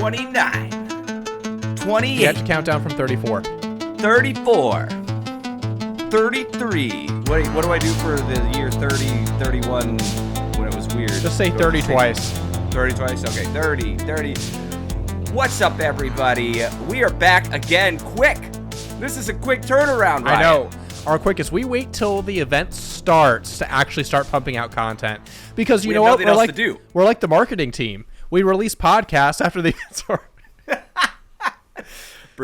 29, 28. You have to count down from 34. 34, 33. What do I do for the year 30, 31 when it was weird? Just say 30 twice. 30 twice? Okay, 30. What's up, everybody? We are back again, quick. This is a quick turnaround, Ryan. I know. Our quickest. We wait till the event starts to actually start pumping out content. Because you know what? We're like the marketing team. We release podcasts after the event starts.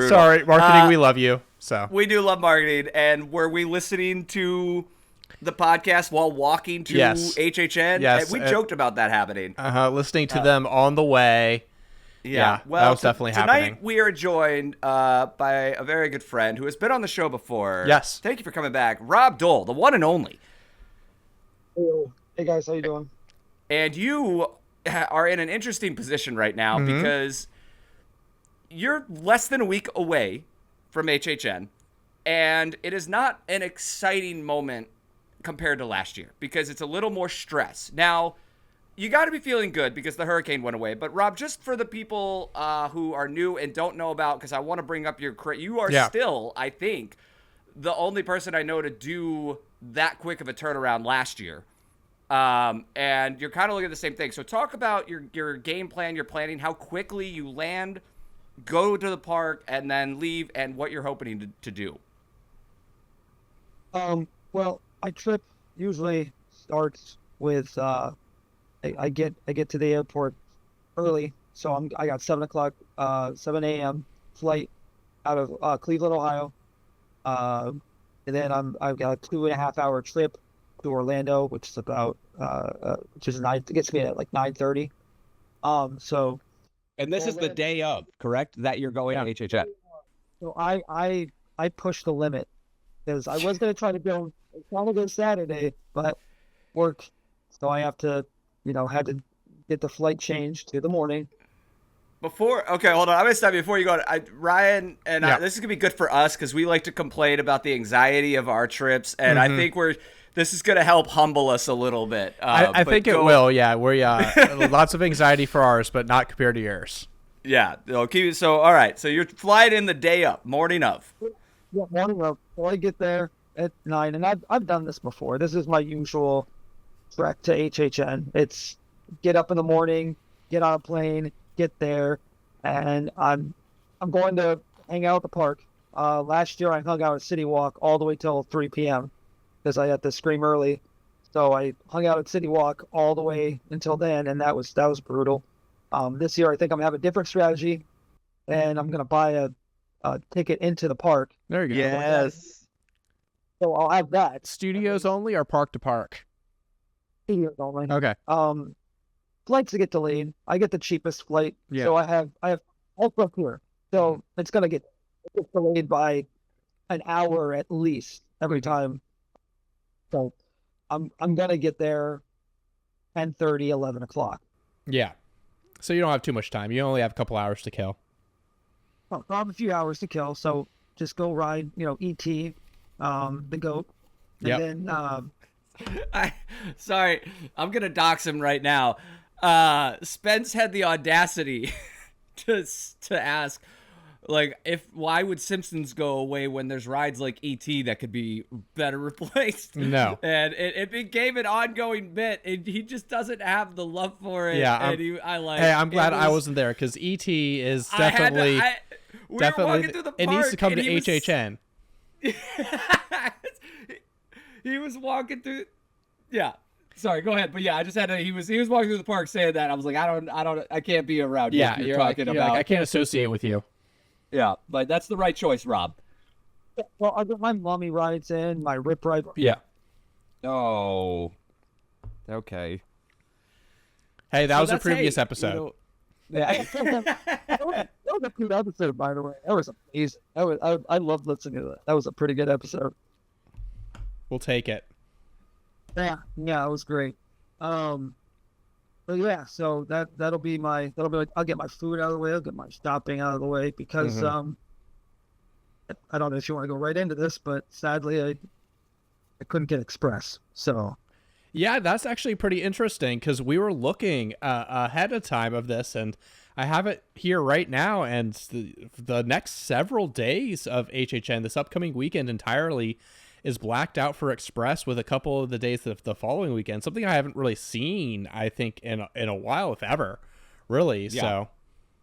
Sorry, marketing, we love you. So we do love marketing. And were we listening to the podcast while walking to HHN? Yes. We joked about that happening. Listening to them on the way. Yeah, well, that was definitely happening. Tonight we are joined by a very good friend who has been on the show before. Yes. Thank you for coming back. Rob Dole, the one and only. Hey guys, how you doing? And you are in an interesting position right now because you're less than a week away from HHN, and it is not an exciting moment compared to last year because it's a little more stress. Now, you got to be feeling good because the hurricane went away. But, Rob, just for the people who are new and don't know about, because I want to bring up you are still, I think, the only person I know to do that quick of a turnaround last year. And you're kind of looking at the same thing. So talk about your game plan, your planning, how quickly you land, go to the park, and then leave, and what you're hoping to do. Well, my trip usually starts with I get to the airport early, so I got 7 a.m. flight out of Cleveland, Ohio, and then I've got a 2.5 hour trip to Orlando, which is about it gets me at like 9:30. And this is the day of, correct? That you're going on HHN. So I pushed the limit because I was gonna try to go Saturday, but work, so I have to. Had to get the flight changed to the morning. Okay, hold on. I'm going to stop you before you go. Ryan and this is going to be good for us because we like to complain about the anxiety of our trips, and I think this is going to help humble us a little bit. I think it will, yeah. We're lots of anxiety for ours, but not compared to yours. Yeah. So, all right. So you're flying in the day up, morning of. Yeah, morning of. So I get there at 9, and I've done this before. This is my usual trek to HHN. It's get up in the morning, get on a plane, get there, and I'm going to hang out at the park. Last year I hung out at City Walk all the way till 3 p.m. because I had to scream early. So I hung out at City Walk all the way until then, and that was brutal. This year I think I'm gonna have a different strategy, and I'm gonna buy a ticket into the park. There you go. Yes. So I'll have that. Studios only or park to park? Only. Okay. Flights get delayed. I get the cheapest flight. Yeah. So I have ultra clear. So it's gets delayed by an hour at least every time. So I'm gonna get there 10:30, 11 o'clock. Yeah. So you don't have too much time. You only have a couple hours to kill. Oh, I have a few hours to kill. So just go ride, ET, the goat, and then Sorry, I'm gonna dox him right now. Spence had the audacity to ask, like, why would Simpsons go away when there's rides like ET that could be better replaced? No, and it became an ongoing bit. And he just doesn't have the love for it. Yeah, I'm glad I wasn't there because ET is definitely it needs to come to HHN. He was walking through. Yeah. Sorry, go ahead. But yeah, I just had to. He was walking through the park saying that. I was like, I can't be around you. Yeah, you're talking about. I can't associate with you. Yeah, but that's the right choice, Rob. Well, I got my mommy rides in, my rip ride. Yeah. Oh. Okay. Hey, that was a previous episode. Yeah, that was a good episode, by the way. That was amazing. I loved listening to that. That was a pretty good episode. We'll take it. Yeah, it was great. But yeah, so that'll be I'll get my food out of the way, I'll get my shopping out of the way because I don't know if you want to go right into this, but sadly I couldn't get express. So Yeah, that's actually pretty interesting because we were looking ahead of time of this, and I have it here right now. And the next several days of HHN, this upcoming weekend entirely, is blacked out for Express, with a couple of the days of the following weekend. Something I haven't really seen, I think, in a while, if ever, really. Yeah. So,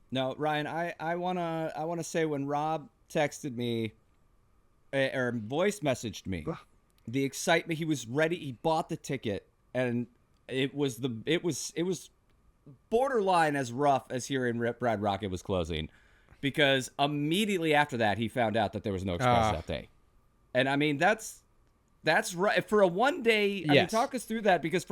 no, Ryan, I wanna say when Rob texted me or voice messaged me, the excitement, he was ready, he bought the ticket, and it was borderline as rough as hearing Red Rocket was closing, because immediately after that he found out that there was no Express that day. And I mean, that's right for a one day. I mean, talk us through that, because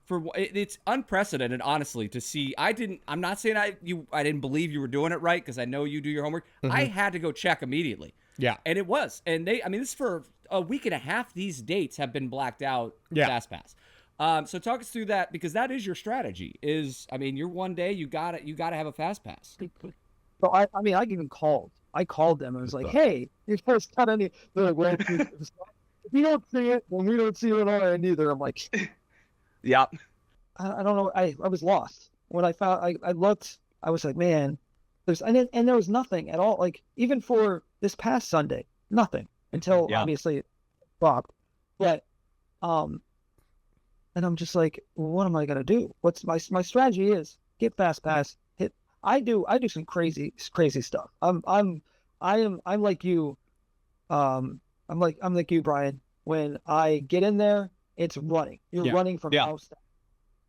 it's unprecedented, honestly, to see. I'm not saying I didn't believe you were doing it right, because I know you do your homework. I had to go check immediately. Yeah. And it was. And this is for a week and a half. These dates have been blacked out. Yeah. FastPass. So talk us through that, because that is your strategy. Your one day you got to have a FastPass. So I even called. I called them and was like, "Hey, you guys got any?" They're like, "Well, if you don't see it, then we don't see it on our end either." I'm like, "Yep." I don't know. I was lost when I found. I looked. I was like, "Man, there was nothing at all. Like, even for this past Sunday, nothing until obviously it dropped. But and I'm just like, well, what am I gonna do? What's my strategy is get FastPass. I do some crazy stuff. I'm like you. I'm like you, Brian. When I get in there, it's running. You're running from house.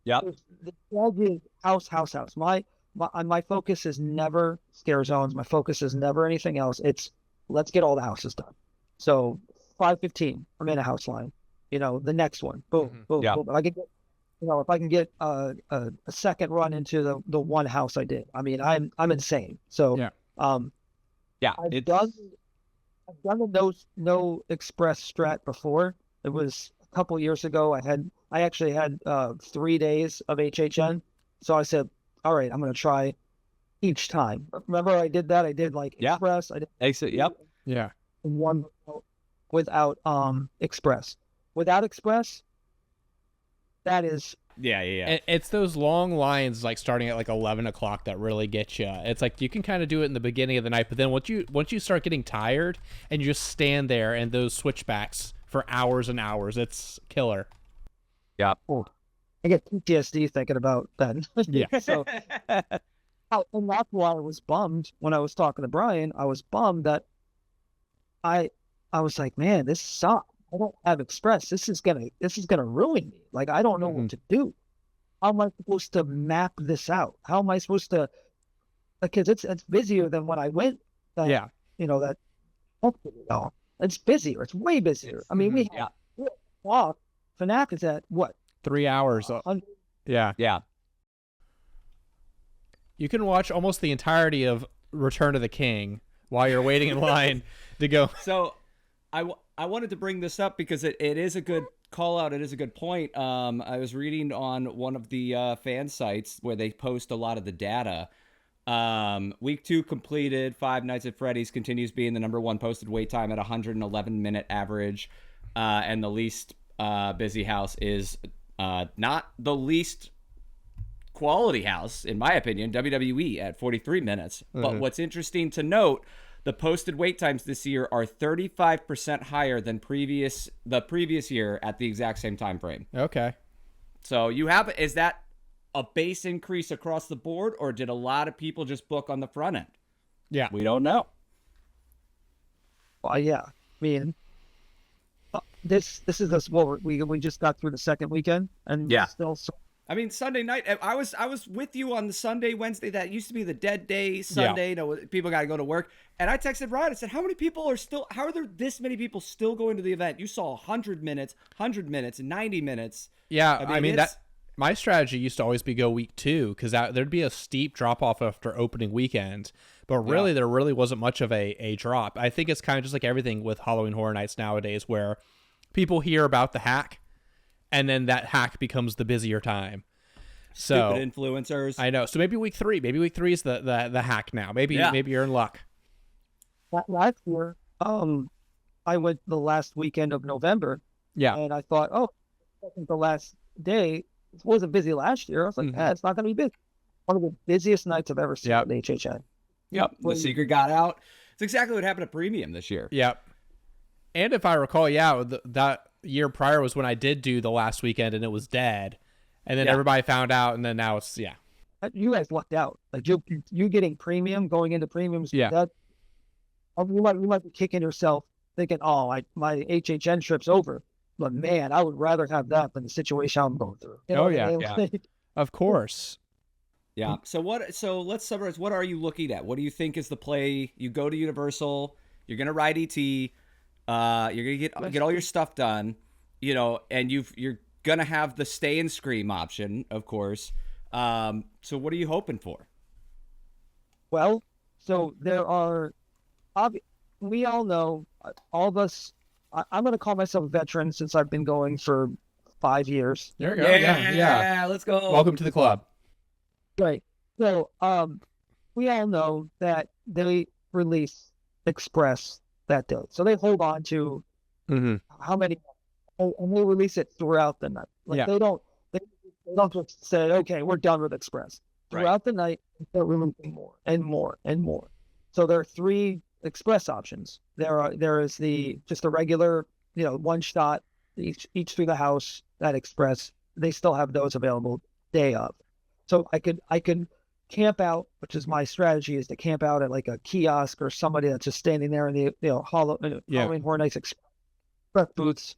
Yeah. The strategy is house. My focus is never scare zones. My focus is never anything else. It's let's get all the houses done. So 5:15, I'm in a house line. The next one, boom, boom. I can get. If I can get a second run into the one house I did, I mean, I'm insane. So, I've done the no Express strat before. It was a couple years ago. I actually had 3 days of HHN. So I said, all right, I'm going to try each time. Remember I did that? I did Express. I did exit. Yep. Yeah. One without Express. Without Express, that is it's those long lines, like starting at like 11 o'clock, that really get you. It's like you can kind of do it in the beginning of the night, but then once you start getting tired and you just stand there and those switchbacks for hours and hours, it's killer. Yeah. Oh, I get PTSD thinking about that. Yeah. So and that's why I was bummed when I was talking to Brian. I was bummed that I was like, man, this sucks. I don't have Express. This is gonna ruin me. Like, I don't know what to do. How am I supposed to map this out? How am I supposed to? Because it's busier than when I went. That it's busier. It's way busier. I mean, we have FNAF is at what? 3 hours. Yeah. You can watch almost the entirety of Return of the King while you're waiting in line to go. So, I wanted to bring this up because it is a good call out. It is a good point. I was reading on one of the fan sites where they post a lot of the data. Week 2 completed. Five Nights at Freddy's continues being the number 1 posted wait time at 111-minute average. And the least busy house is not the least quality house, in my opinion, WWE at 43 minutes. But what's interesting to note, the posted wait times this year are 35% higher than the previous year at the exact same time frame. Okay. So is that a base increase across the board, or did a lot of people just book on the front end? Yeah. We don't know. Well, yeah. I mean, this is we just got through the second weekend, and still. I mean, Sunday night, I was with you on the Sunday, Wednesday. That used to be the dead day Sunday. People got to go to work. And I texted Ryan. I said, how are there this many people still going to the event? You saw 100 minutes, 90 minutes. Yeah, I mean that my strategy used to always be go week 2, because there'd be a steep drop-off after opening weekend. But really, there really wasn't much of a drop. I think it's kind of just like everything with Halloween Horror Nights nowadays, where people hear about the hack, and then that hack becomes the busier time. So stupid influencers. I know. So maybe week 3 is the hack now. Maybe you're in luck. Last year, I went the last weekend of November. Yeah. And I thought, think the last day wasn't busy last year. I was like, it's not going to be busy. One of the busiest nights I've ever seen at HHN. Yep. The secret got out. It's exactly what happened to Premium this year. Yep. And if I recall, that year prior was when I did do the last weekend and it was dead. And then everybody found out, and then now it's, You guys lucked out. Like, you getting Premium, going into Premiums. Yeah. That, you might be kicking yourself thinking, my HHN trip's over. But man, I would rather have that than the situation I'm going through. You know what I mean? Of course. Yeah. So let's summarize. What are you looking at? What do you think is the play? You go to Universal, you're going to ride ET, you're going to get all your stuff done, and you're going to have the stay and scream option, of course. So what are you hoping for? Well, so there are, we all know, all of us, I'm going to call myself a veteran since I've been going for 5 years. There you go. Yeah. Let's go. Welcome to the club. Right. So, we all know that they release Express that day. So they hold on to how many, and they release it throughout the night. Like they don't just say, okay, we're done with Express. Throughout the night, they're releasing more and more and more. So there are 3 Express options. There is just the regular, one shot each through the house, that Express. They still have those available day of. So I could camp out, which is my strategy, is to camp out at like a kiosk or somebody that's just standing there in the Halloween Horror Nights Express booths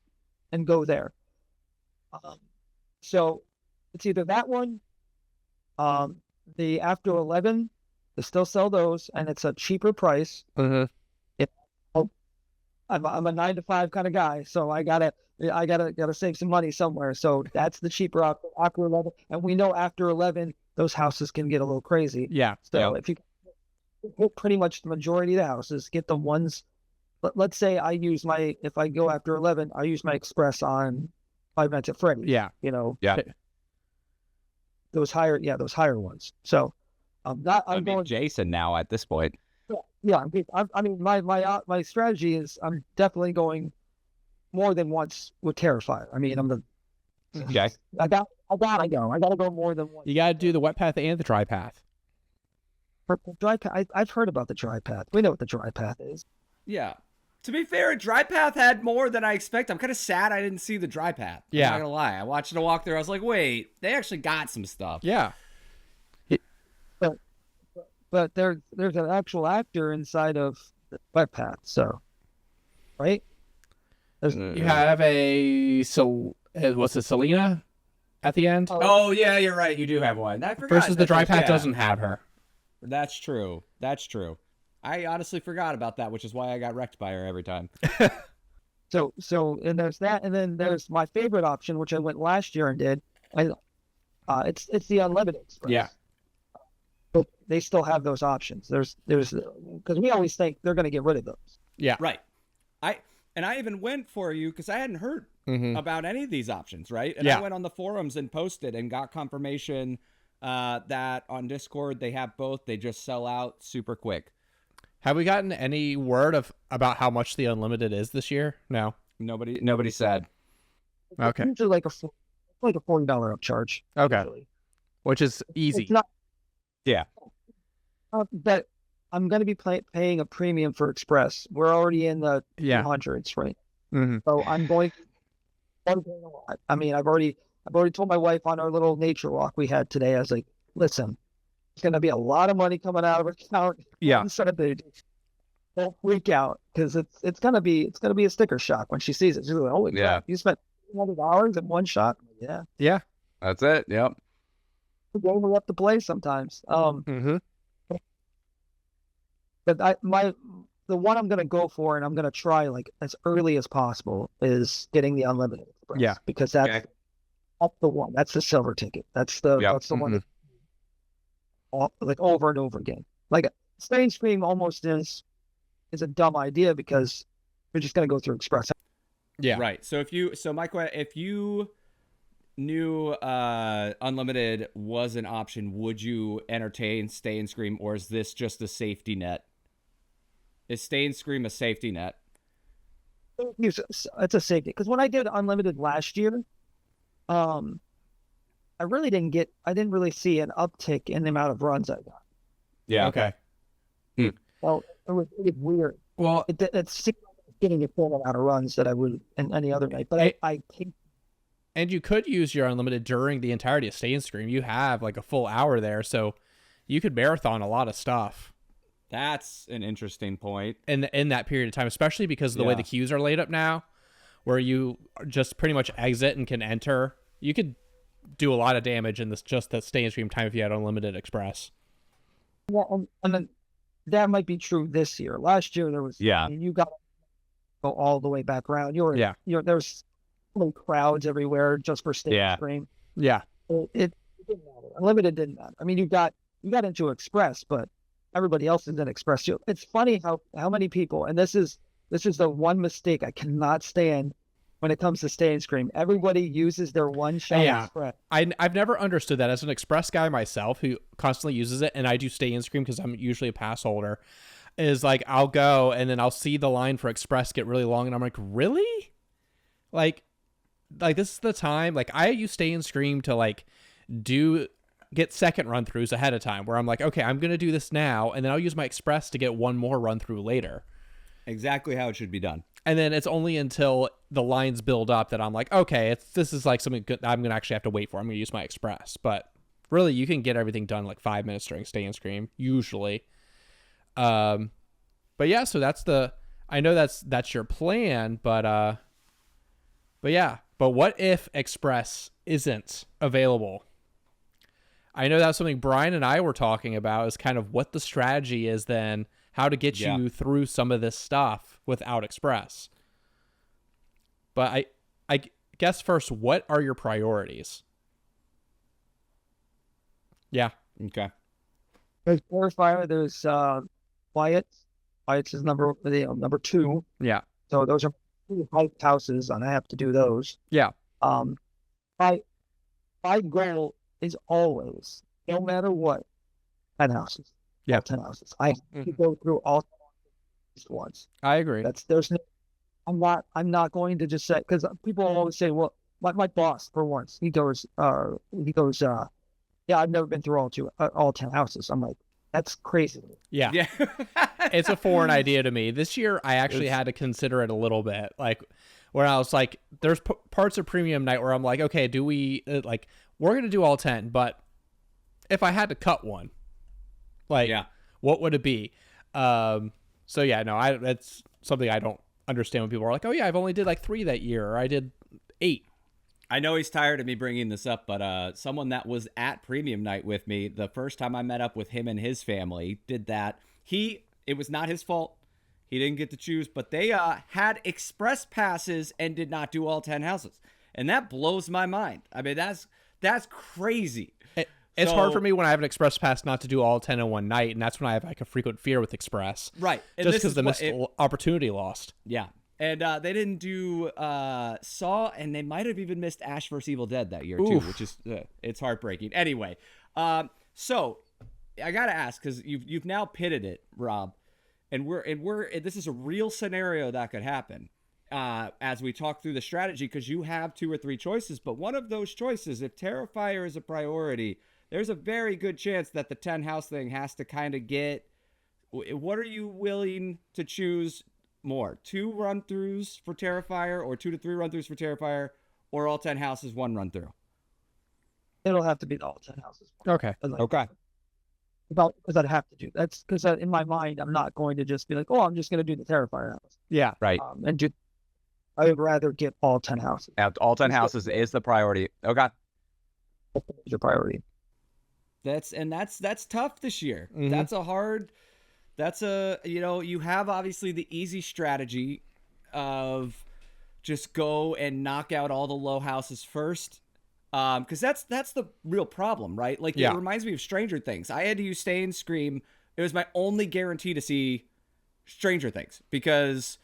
and go there. So it's either that one, the after 11, they still sell those, and it's a cheaper price. I'm a 9 to 5 kind of guy, so I gotta save some money somewhere. So that's the cheaper option after 11, and we know after 11 those houses can get a little crazy. Yeah. So if you hit pretty much the majority of the houses, get the ones. Let's say if I go after 11, I use my Express on Five Nights at Freddy's. Yeah. Those higher ones. So I'm going Jason now at this point. Yeah, I mean, my strategy is I'm definitely going more than once with Terrifier. I mean, Okay. I gotta go more than once. You got to do the wet path and the dry path. For the dry path, I've heard about the dry path. We know what the dry path is. Yeah. To be fair, Dry Path had more than I expect. I'm kind of sad I didn't see the Dry Path. I'm not gonna lie. I watched it a walk through. I was like, wait, they actually got some stuff. Yeah. But there's an actual actor inside of the wet path. So, right? You have what's it, Selena at the end? Oh, yeah, you're right. You do have one. I forgot. Versus the dry path doesn't have her. That's true. I honestly forgot about that, which is why I got wrecked by her every time. So and there's that, and then there's my favorite option, which I went last year and did. It's the Unlimited Express. Yeah. But they still have those options. There's because we always think they're going to get rid of those. Yeah. Right. I even went for you because I hadn't heard about any of these options, right? And I went on the forums and posted and got confirmation that on Discord they have both. They just sell out super quick. Have we gotten any word about how much the Unlimited is this year? No. Nobody said. Okay. It's usually like a $40 upcharge. Okay. Usually. Which is easy. It's not. Yeah. But I'm going to be paying a premium for Express. We're already in the hundreds, right? Mm-hmm. So I'm going. I mean, I've already told my wife on our little nature walk we had today. I was like, listen, it's going to be a lot of money coming out of account. Yeah. Don't freak out because it's going to be a sticker shock when she sees it. She's like, holy crap, you spent $200 in one shot. Yeah. Yeah. That's it. Yep. The game we have to play sometimes. But the one I'm going to go for and I'm going to try like as early as possible is getting the Unlimited Express. Yeah. Because that's the one. That's the silver ticket. That's the one that, like over and over again. Like Stay and Scream almost is a dumb idea because you're just going to go through Express. Yeah. Right. So Mike, if you knew Unlimited was an option, would you entertain Stay and Scream, or is this just a safety net? Is Stay and Scream a safety net? It's a safety because when I did Unlimited last year, I didn't really see an uptick in the amount of runs I got. Yeah. Okay. Well, it was weird. Well, It seemed like I was getting a full amount of runs that I would in any other night. But I think. and you could use your unlimited during the entirety of Stay and Scream. You have like a full hour there, so you could marathon a lot of stuff That's an interesting point. in that period of time, especially because of the way the queues are laid up now, where you just pretty much exit and can enter. You could do a lot of damage in this just the Stay and Scream time if you had unlimited express. Well, and then that might be true this year. Last year there was. Yeah. I mean, you got to go all the way back around. There's little crowds everywhere just for Stay and Scream. Yeah. It didn't matter. Unlimited didn't matter. I mean, you got into Express, but everybody else is in Express too. It's funny how many people, and this is the one mistake I cannot stand when it comes to Stay and Scream. Everybody uses their one shot Express. I've never understood that as an Express guy myself who constantly uses it, and I do Stay and Scream because I'm usually a pass holder. Is like I'll go and then I'll see the line for Express get really long, and I'm like, really? Like this is the time. Like I use Stay and Scream to like get second run throughs ahead of time, where I'm like, okay, I'm gonna do this now, and then I'll use my Express to get one more run through later. Exactly how it should be done. And then it's only until the lines build up that I'm like, okay, this is like something good I'm gonna actually have to wait for. I'm gonna use my Express, but really, you can get everything done in like 5 minutes during Stay and Scream usually. But yeah, so I know that's your plan, but yeah. But what if Express isn't available? I know that's something Brian and I were talking about, is kind of what the strategy is then, how to get you through some of this stuff without Express. But I guess first, what are your priorities? Yeah. Okay. There's Terrifier. There's Quiet. Quiet is number 2. Yeah. So those are 2 hyped houses, and I have to do those. Yeah. My goal is always, no matter what, 10 houses. Yeah. All 10 houses. I have to go through all 10 houses once. I agree. I'm not going to just say, because people always say, well, my boss for once, he goes, yeah, I've never been through all 10 houses. I'm like, that's crazy. Yeah. It's a foreign idea to me. This year, I actually had to consider it a little bit. Like, where I was like, there's parts of Premium Night where I'm like, okay, do we, we're going to do all 10, but if I had to cut one, what would it be? So yeah, no, that's something I don't understand when people are like, oh yeah, I've only did like 3 that year, or I did 8. I know he's tired of me bringing this up, but someone that was at Premium Night with me, the first time I met up with him and his family, did that. It was not his fault. He didn't get to choose, but they had express passes and did not do all 10 houses. And that blows my mind. I mean, that's crazy. It's hard for me when I have an express pass not to do all 10 in one night, and that's when I have like a frequent fear with express. Right. And just because the missed opportunity lost. Yeah. And they didn't do Saw, and they might have even missed Ash vs. Evil Dead that year too, which is it's heartbreaking. Anyway, so I gotta ask, because you've now pitted it, Rob, and this is a real scenario that could happen as we talk through the strategy, because you have 2 or 3 choices, but one of those choices, if Terrifier is a priority, there's a very good chance that the 10 house thing has to kind of get. What are you willing to choose more? 2 run-throughs for Terrifier, or 2 to 3 run-throughs for Terrifier, or all 10 houses, 1 run-through? It'll have to be all 10 houses. Okay. Okay. Because I'd have to do that's because in my mind I'm not going to just be like, oh, I'm just going to do the Terrifier house. Yeah. Right. I would rather get all 10 houses. All 10 houses is the priority. Okay. Your priority. That's tough this year. Mm-hmm. You have obviously the easy strategy of just go and knock out all the low houses first. Because that's the real problem, right? Like, It reminds me of Stranger Things. I had to use Stay and Scream. It was my only guarantee to see Stranger Things, because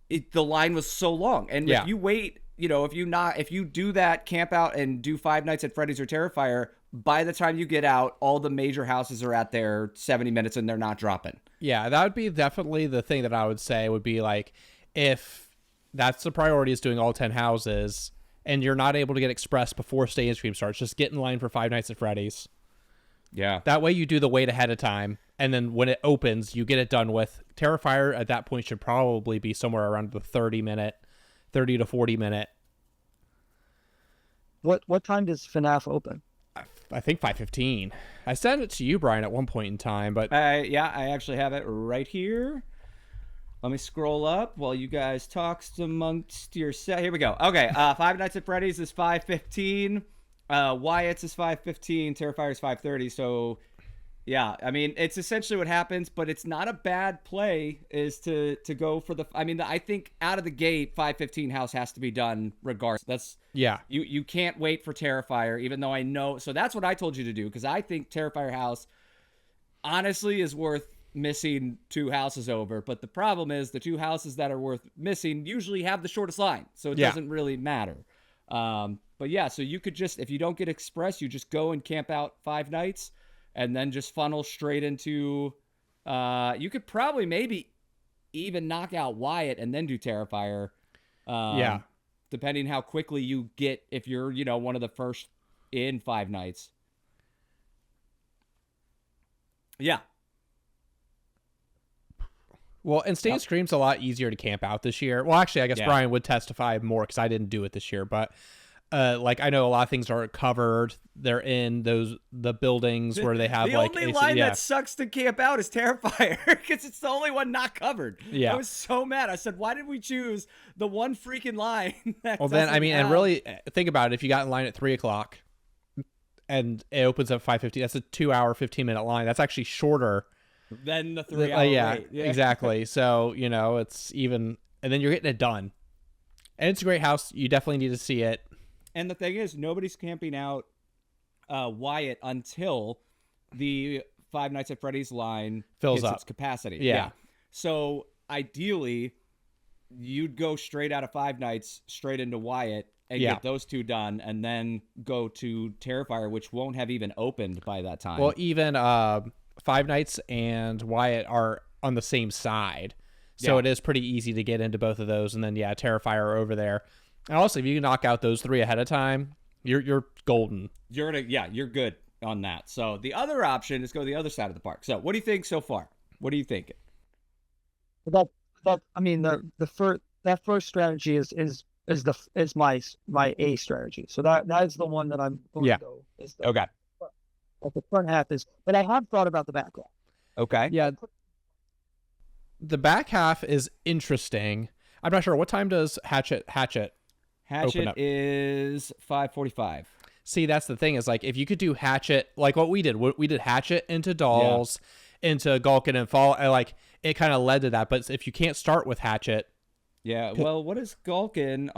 the line was so long. And if you wait, if you do that camp out and do 5 nights at Freddy's or Terrifier, by the time you get out, all the major houses are at their 70 minutes and they're not dropping. Yeah, that would be definitely the thing that I would say would be like, if that's the priority is doing all 10 houses, and you're not able to get Express before Stay and Stream starts, just get in line for Five Nights at Freddy's. Yeah. That way you do the wait ahead of time, and then when it opens, you get it done with. Terrifier at that point should probably be somewhere around the 30 to 40 minute. What time does FNAF open? I think 5:15. I sent it to you, Brian, at one point in time, but Yeah, I actually have it right here. Let me scroll up while you guys talk amongst yourself. Here we go. Okay, Five Nights at Freddy's is 5:15. Wyatt's is 5:15. Terrifier's 5:30. So, yeah, I mean, it's essentially what happens, but it's not a bad play is to go for the. I mean, I think out of the gate, 5:15 house has to be done regardless. That's yeah. You can't wait for Terrifier, even though I know. So that's what I told you to do because I think Terrifier house honestly is worth missing 2 houses over. But the problem is the 2 houses that are worth missing usually have the shortest line, so it doesn't really matter. But yeah, so you could just, if you don't get Express, you just go and camp out 5 nights and then just funnel straight into, you could probably maybe even knock out Wyatt and then do Terrifier. Yeah. Depending how quickly you get, if you're, one of the first in 5 nights. Yeah. Well, and Stay and Stream's a lot easier to camp out this year. Well, actually, I guess Brian would testify more because I didn't do it this year. But like, I know a lot of things are covered. They're in the buildings where they have the like only line that sucks to camp out is Terrifier because it's the only one not covered. Yeah, I was so mad. I said, why did we choose the one freaking line? That well, then I mean, and really think about it. If you got in line at 3:00 and it opens at 5:15, that's a 2-hour, 15-minute line. That's actually shorter. Then the 3-hour wait. Yeah, exactly. So, it's even, and then you're getting it done. And it's a great house. You definitely need to see it. And the thing is, nobody's camping out Wyatt until the Five Nights at Freddy's line fills hits up its capacity. Yeah. So ideally, you'd go straight out of 5 nights, straight into Wyatt, and get those 2 done, and then go to Terrifier, which won't have even opened by that time. Well, even 5 Nights and Wyatt are on the same side. So it is pretty easy to get into both of those. And then, Terrifier over there. And also, if you can knock out those 3 ahead of time, you're golden. You're good on that. So the other option is go to the other side of the park. So what do you think so far? What are you thinking? I mean, that first strategy is my A strategy. So that is the one that I'm going to go. Okay. Like the front half is, but I have thought about the back half. Okay. Yeah. The back half is interesting. I'm not sure. What time does Hatchet Hatchet is 5:45. See, that's the thing is like if you could do Hatchet like what we did Hatchet into Dolls, into Gulkin and Fall, like it kind of led to that. But if you can't start with Hatchet, well, what is Gulkin?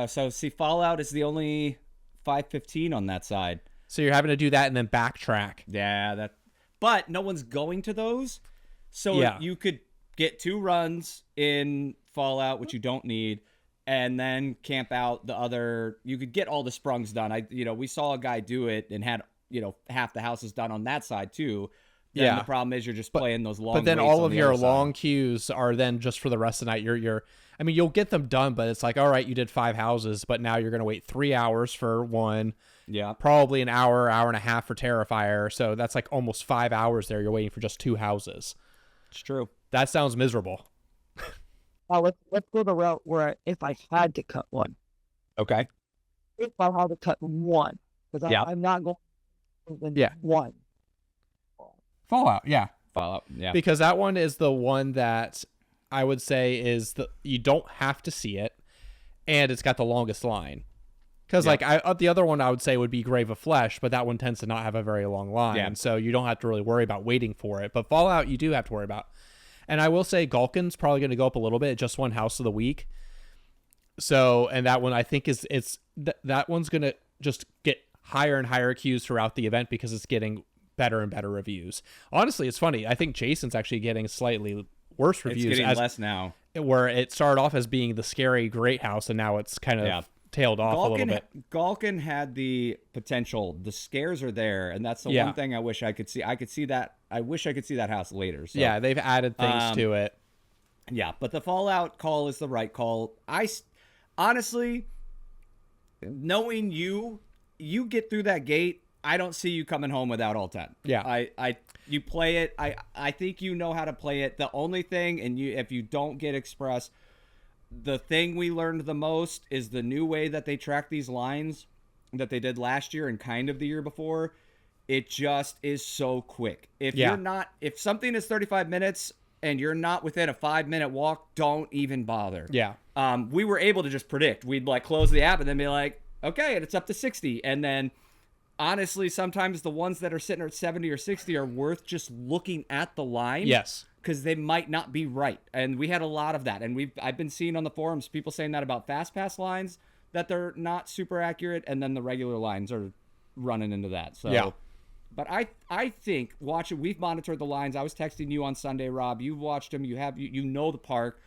So see, Fallout is the only 5:15 on that side. So you're having to do that and then backtrack. Yeah, but no one's going to those. So you could get 2 runs in Fallout, which you don't need, and then camp out the other. You could get all the sprungs done. We saw a guy do it and had, half the houses done on that side too. Then the problem is you're just playing those long. But then waits all on of the your other long side. queues are then just for the rest of the night. I mean, you'll get them done, but it's like, all right, you did 5 houses, but now you're going to wait 3 hours for one. Yeah. Probably an hour and a half for Terrifier. So that's like almost 5 hours there. You're waiting for just 2 houses. It's true. That sounds miserable. Let's go the route where if I had to cut one. Okay. If I had to cut one, because I'm not going one. Fallout, yeah. Fallout, yeah. Because that one is the one that I would say is you don't have to see it, and it's got the longest line. Because the other one I would say would be Grave of Flesh, but that one tends to not have a very long line, so you don't have to really worry about waiting for it. But Fallout, you do have to worry about. And I will say Gulkin's probably going to go up a little bit, just one house of the week. So, and that one I think that one's going to just get higher and higher queues throughout the event because it's getting better and better reviews. Honestly, it's funny. I think Jason's actually getting slightly worse reviews. It's getting less now. Where it started off as being the scary great house, and now it's kind of tailed off a little bit. Gulkin had the potential. The scares are there, and that's the one thing I wish I could see. I could see that. I wish I could see that house later. So. Yeah, they've added things to it. Yeah, but the Fallout call is the right call. Honestly, knowing you get through that gate, I don't see you coming home without all 10. Yeah. You play it. I think you know how to play it. The only thing, and if you don't get Express, the thing we learned the most is the new way that they track these lines that they did last year and kind of the year before. It just is so quick. If something is 35 minutes and you're not within a 5-minute walk, don't even bother. Yeah. We were able to just predict. We'd like close the app and then be like, okay, and it's up to 60. And then honestly, sometimes the ones that are sitting at 70 or 60 are worth just looking at the line. Yes. Because they might not be right. And we had a lot of that. And I've been seeing on the forums people saying that about fast pass lines, that they're not super accurate, and then the regular lines are running into that. So yeah. But I think watching, we've monitored the lines. I was texting you on Sunday, Rob. You've watched them. You know the park.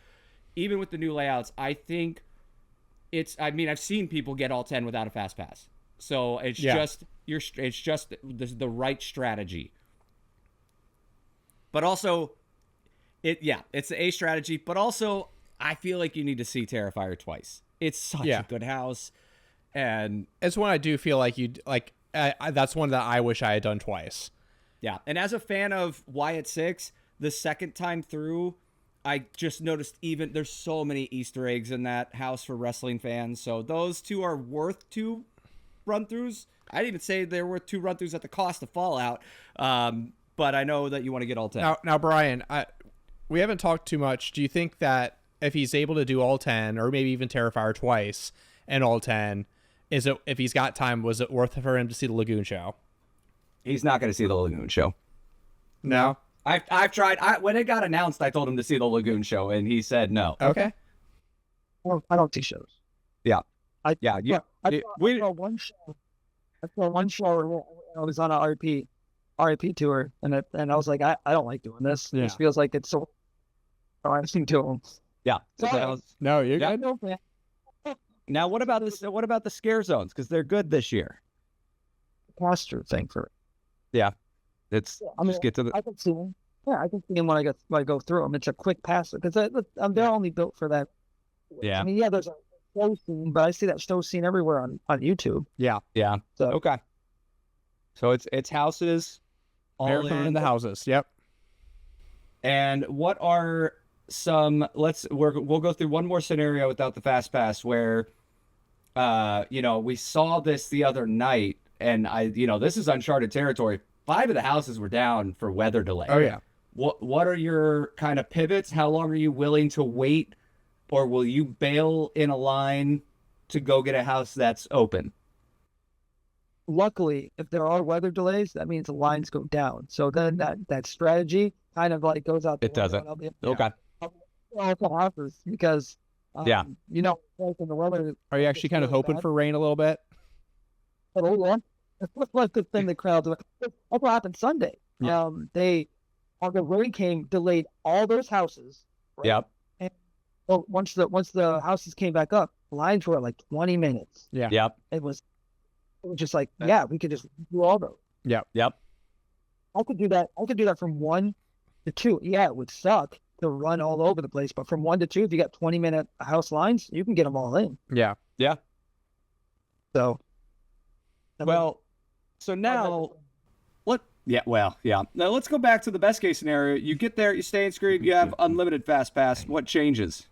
Even with the new layouts, I think I've seen people get all 10 without a fast pass. So it's just the right strategy. But also, it's the A strategy. But also, I feel like you need to see Terrifier twice. It's such a good house, and it's one I do feel like that's one that I wish I had done twice. Yeah, and as a fan of Wyatt 6, the second time through, I just noticed there's so many Easter eggs in that house for wrestling fans. So those two are worth 2 run-throughs. I didn't even say they're worth 2 run-throughs at the cost of Fallout. But I know that you want to get all 10. Now, Brian, we haven't talked too much. Do you think that if he's able to do all 10, or maybe even Terrifier twice and all 10, if he's got time, was it worth it for him to see the Lagoon show? He's not going to see the Lagoon show. No? I've tried. When it got announced, I told him to see the Lagoon show, and he said no. Okay. Well, I don't see shows. Yeah. I saw one show. I saw one show when I was on a RIP tour, and I was like, I don't like doing this. Yeah. This feels like it's so interesting to him. Yeah. No, you're good. Now, what about this? What about the scare zones? Because they're good this year. Posture thing for it. Yeah. Just get to the. I can see them. Yeah, I can see them when I go through them. It's a quick pass because they're only built for that. Yeah. I mean, there's a show scene, but I see that show scene everywhere on YouTube. Yeah. Yeah. So okay. So it's houses. Marathon in the houses. Yep. And what are some? We'll go through one more scenario without the fast pass where, we saw this the other night, and this is uncharted territory. 5 of the houses were down for weather delay. Oh yeah. What are your kind of pivots? How long are you willing to wait, or will you bail in a line to go get a house that's open? luckily, if there are weather delays, that means the lines go down. So then that strategy kind of like goes out the It doesn't. Okay. Also happens because in the weather. Are you actually kind of hoping for rain a little bit? Hold on. That's like the thing the crowds. That's what happened Sunday. Yeah. The rain came, delayed all those houses. Right? Yep. And once the houses came back up, lines were like 20 minutes. Yeah. Yep. It was just like, we could just do all those. Yep. Yep. I could do that from 1 to 2. Yeah, it would suck to run all over the place, but from 1 to 2, if you got 20-minute house lines, you can get them all in. Yeah. Yeah. So. So now, Now let's go back to the best case scenario. You get there, you stay in screen, you have unlimited fast pass. What changes?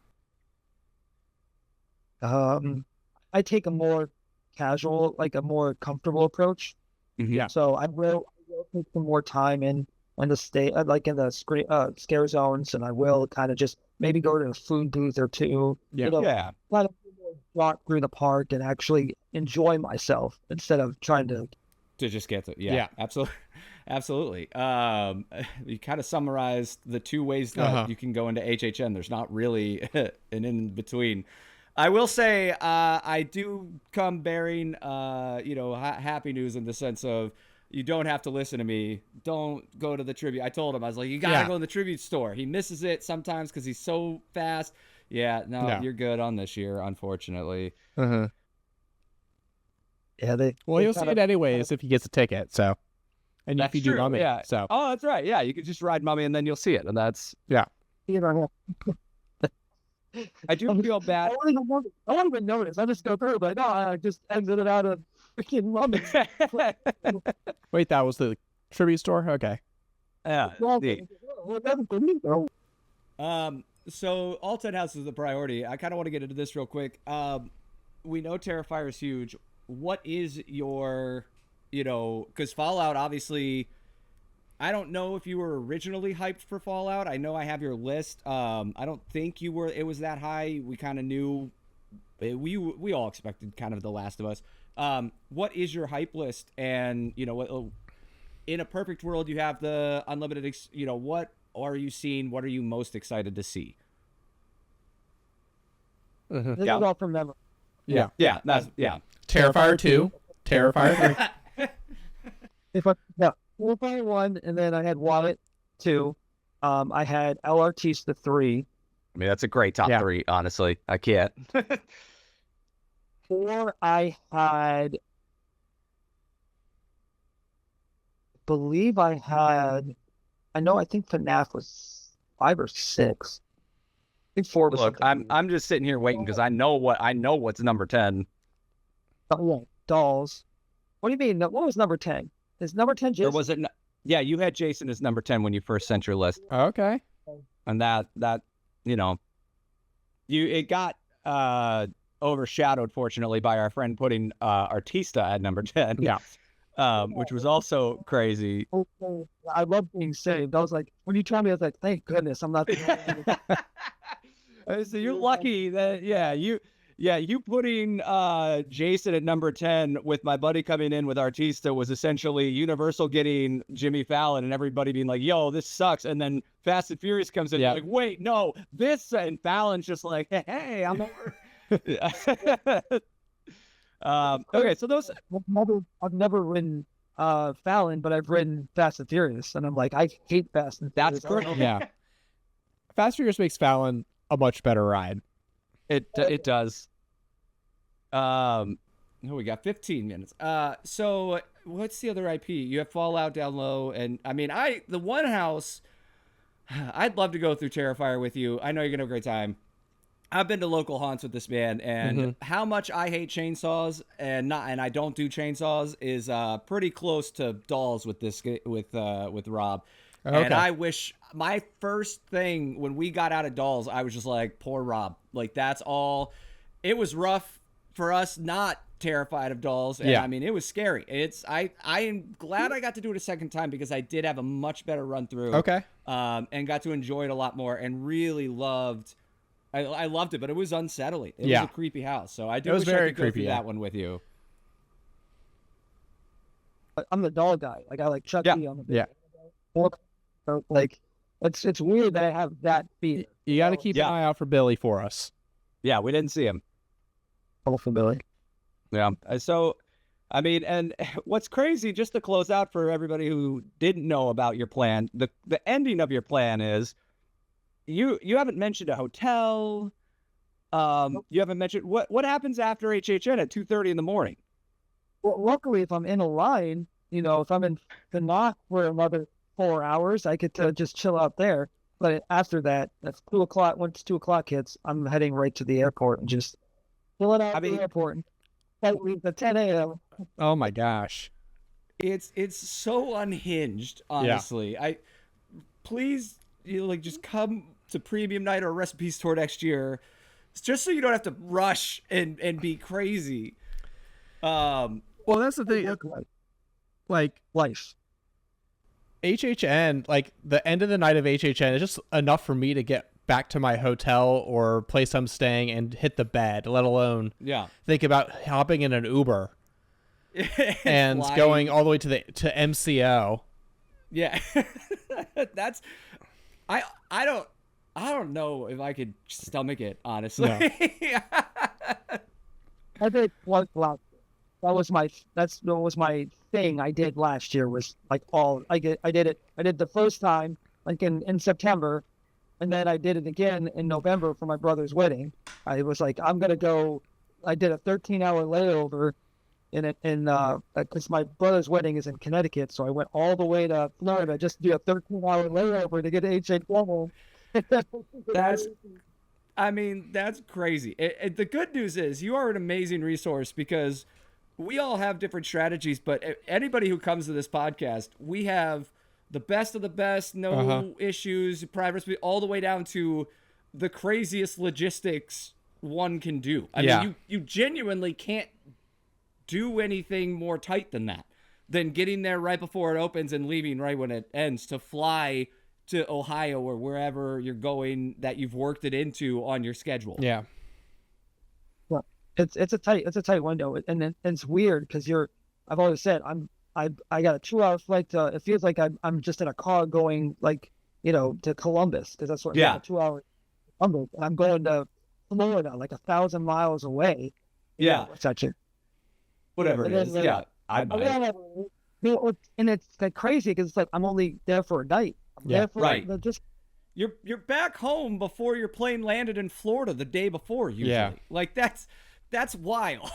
I take a more casual, like a more comfortable approach. Yeah. So I will take some more time in the state, like in the scare zones, and I will kind of just maybe go to a food booth or two. Yeah. Kind of walk through the park and actually enjoy myself instead of trying to just get to absolutely. You kind of summarized the two ways that you can go into HHN. There's not really an in between. I will say I do come bearing happy news in the sense of you don't have to listen to me. Don't go to the tribute. I told him, I was like, you gotta go in the tribute store. He misses it sometimes because he's so fast. Yeah, no, you're good on this year, unfortunately. Uh-huh. Yeah, you'll see it anyways if he gets a ticket. So, and if you do Mummy, so. Oh, that's right. Yeah, you can just ride Mummy and then you'll see it, and that's You know, I do feel bad. I won't even notice. I just go through, but no, I just exited out of freaking London. Wait, that was the tribute store? Okay. Yeah. neat. So Alton House is the priority. I kind of want to get into this real quick. We know Terrifier is huge. What is your, because Fallout, obviously, I don't know if you were originally hyped for Fallout. I know I have your list. I don't think you were. It was that high. We kind of knew. We all expected kind of The Last of Us. What is your hype list? And what? In a perfect world, you have the unlimited. What are you seeing? What are you most excited to see? This is all from memory. Yeah. Yeah. Terrifier 2. Terrifier 3. Terrifier 1, and then I had Wallet 2. I had El Artista 3. I mean, that's a great top 3, honestly. I can't. 4, I had... I think FNAF was 5 or 6. I think 4 was Look, I'm just sitting here waiting because I know what's number 10. Dolls. What do you mean? What was number 10? Is number 10 Jason? Or was it? Yeah, you had Jason as number 10 when you first sent your list. Okay. And that it got overshadowed, fortunately, by our friend putting Artista at number 10. Yeah. Which was also crazy. I love being saved. I was like, when you told me, I was like, thank goodness I'm not. So you're lucky that you putting Jason at number 10 with my buddy coming in with Artista was essentially Universal getting Jimmy Fallon and everybody being like, yo, this sucks. And then Fast and Furious comes in like, wait, no, this, and Fallon's just like, hey, I'm over. Okay, so those I've never ridden Fallon, but I've ridden Fast and Furious, and I'm like, I hate Fast and Furious. That's correct. Yeah. Fast Furious makes Fallon a much better ride. It does. We got 15 minutes. So what's the other IP? You have Fallout down low, and I mean, the one house. I'd love to go through Terrifier with you. I know you're gonna have a great time. I've been to local haunts with this man, and how much I hate chainsaws and I don't do chainsaws is pretty close to dolls with this with Rob. Okay. And I wish my first thing when we got out of dolls, I was just like, poor Rob. Like, that's all. It was rough for us, not terrified of dolls. And I mean, it was scary. I am glad I got to do it a second time because I did have a much better run through. Okay. And got to enjoy it a lot more and really loved. I loved it, but it was unsettling. It was a creepy house. So I do wish I could go through that one with you. I'm the doll guy. Like, I like Chuck E. on the Yeah. So, like, it's weird that I have that fear. You got to keep an eye out for Billy for us. Yeah, we didn't see him. For Billy. Yeah. So, I mean, and what's crazy, just to close out for everybody who didn't know about your plan, the ending of your plan is you haven't mentioned a hotel. You haven't mentioned what happens after HHN at 2:30 in the morning. Well, luckily, if I'm in a line, if I'm in the knock for another 4 hours, I get to just chill out there. But after that, that's 2 o'clock. Once 2 o'clock hits, I'm heading right to the airport and just chilling out at the airport. And leave at 10 a.m. Oh my gosh, it's so unhinged. Honestly, please just come to Premium Night or Rest in Peace Tour next year, just so you don't have to rush and be crazy. Well, that's the thing. Like life. HHN, like the end of the night of HHN is just enough for me to get back to my hotel or place I'm staying and hit the bed, let alone think about hopping in an Uber and going all the way to MCO. Yeah. That's I don't know if I could stomach it, honestly. No. I did one last. That was my thing I did last year. Was like I did it. I did the first time like in September, and then I did it again in November for my brother's wedding. I was like, I'm gonna go. I did a 13-hour layover because my brother's wedding is in Connecticut, so I went all the way to Florida just to do a 13-hour layover to get to HHN. I mean, that's crazy. The good news is you are an amazing resource because we all have different strategies, but anybody who comes to this podcast, we have the best of the best, no issues, privacy, all the way down to the craziest logistics one can do. I mean, you genuinely can't do anything more tight than that, than getting there right before it opens and leaving right when it ends to fly to Ohio or wherever you're going that you've worked it into on your schedule. Yeah. Well, it's a tight window, and it's weird because I've always said I got a 2-hour flight to. It feels like I'm just in a car going like to Columbus because that's what 2 hours. And I'm going to Florida, like 1,000 miles away. Yeah, such it. Whatever it is. Yeah, and it's like crazy because it's like I'm only there for a night. You're back home before your plane landed in Florida the day before. Usually, like that's wild.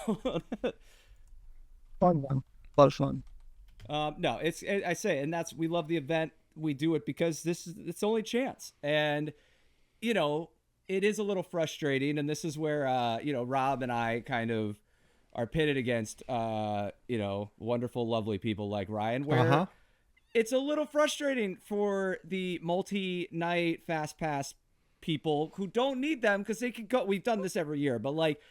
Fun one, a lot of fun. No, I say, and we love the event. We do it because it's only chance, and it is a little frustrating, and this is where Rob and I kind of are pitted against wonderful, lovely people like Ryan, where it's a little frustrating for the multi-night fast pass people who don't need them because they can go. We've done this every year, but like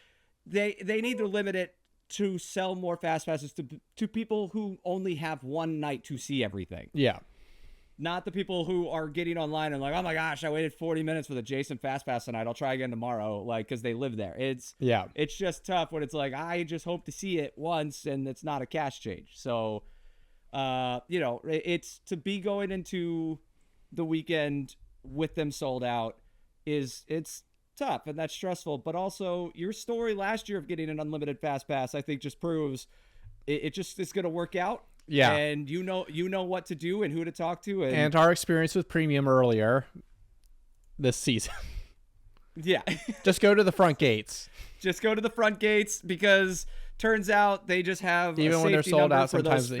they need to limit it to sell more fast passes to people who only have one night to see everything. Yeah. Not the people who are getting online and like, oh my gosh, I waited 40 minutes for the Jason Fast Pass tonight. I'll try again tomorrow, like, because they live there. It's just tough when it's like, I just hope to see it once and it's not a cash change. So, it's to be going into the weekend with them sold out it's tough and that's stressful. But also your story last year of getting an unlimited Fast Pass, I think just proves it's going to work out. Yeah. And you know what to do and who to talk to. And our experience with premium earlier this season. Yeah. Just go to the front gates. Just go to the front gates because turns out they just have even when they're sold out sometimes.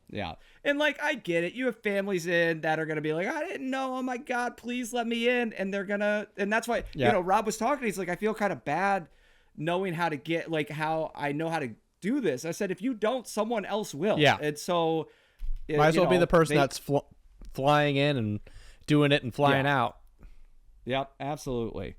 Yeah. And like, I get it. You have families in that are going to be like, I didn't know. Oh my God, please let me in. And they're going to, and that's why, Rob was talking. He's like, I feel kind of bad knowing how to get, like how I know how to do this. I said, if you don't, someone else will. Yeah. And so might as well be the person that's flying in and doing it and flying out. Yep, absolutely.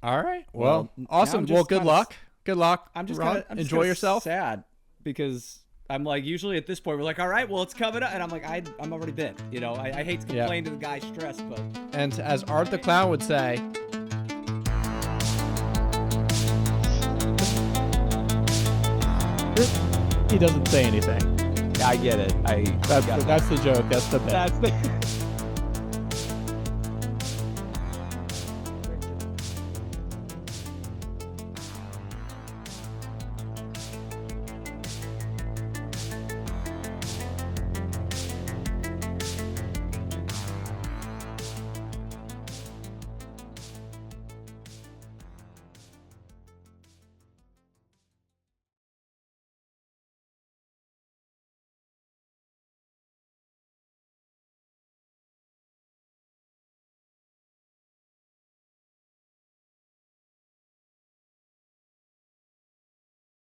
All right. Well, awesome. Well, good luck. Good luck. I'm just enjoy yourself. Sad because I'm like, usually at this point we're like, all right, well, it's coming up, and I'm like, I'm already been. I hate to complain to the guy's stress, but. And as Art the Clown would say. He doesn't say anything. I get it. That's the joke. That's the bit.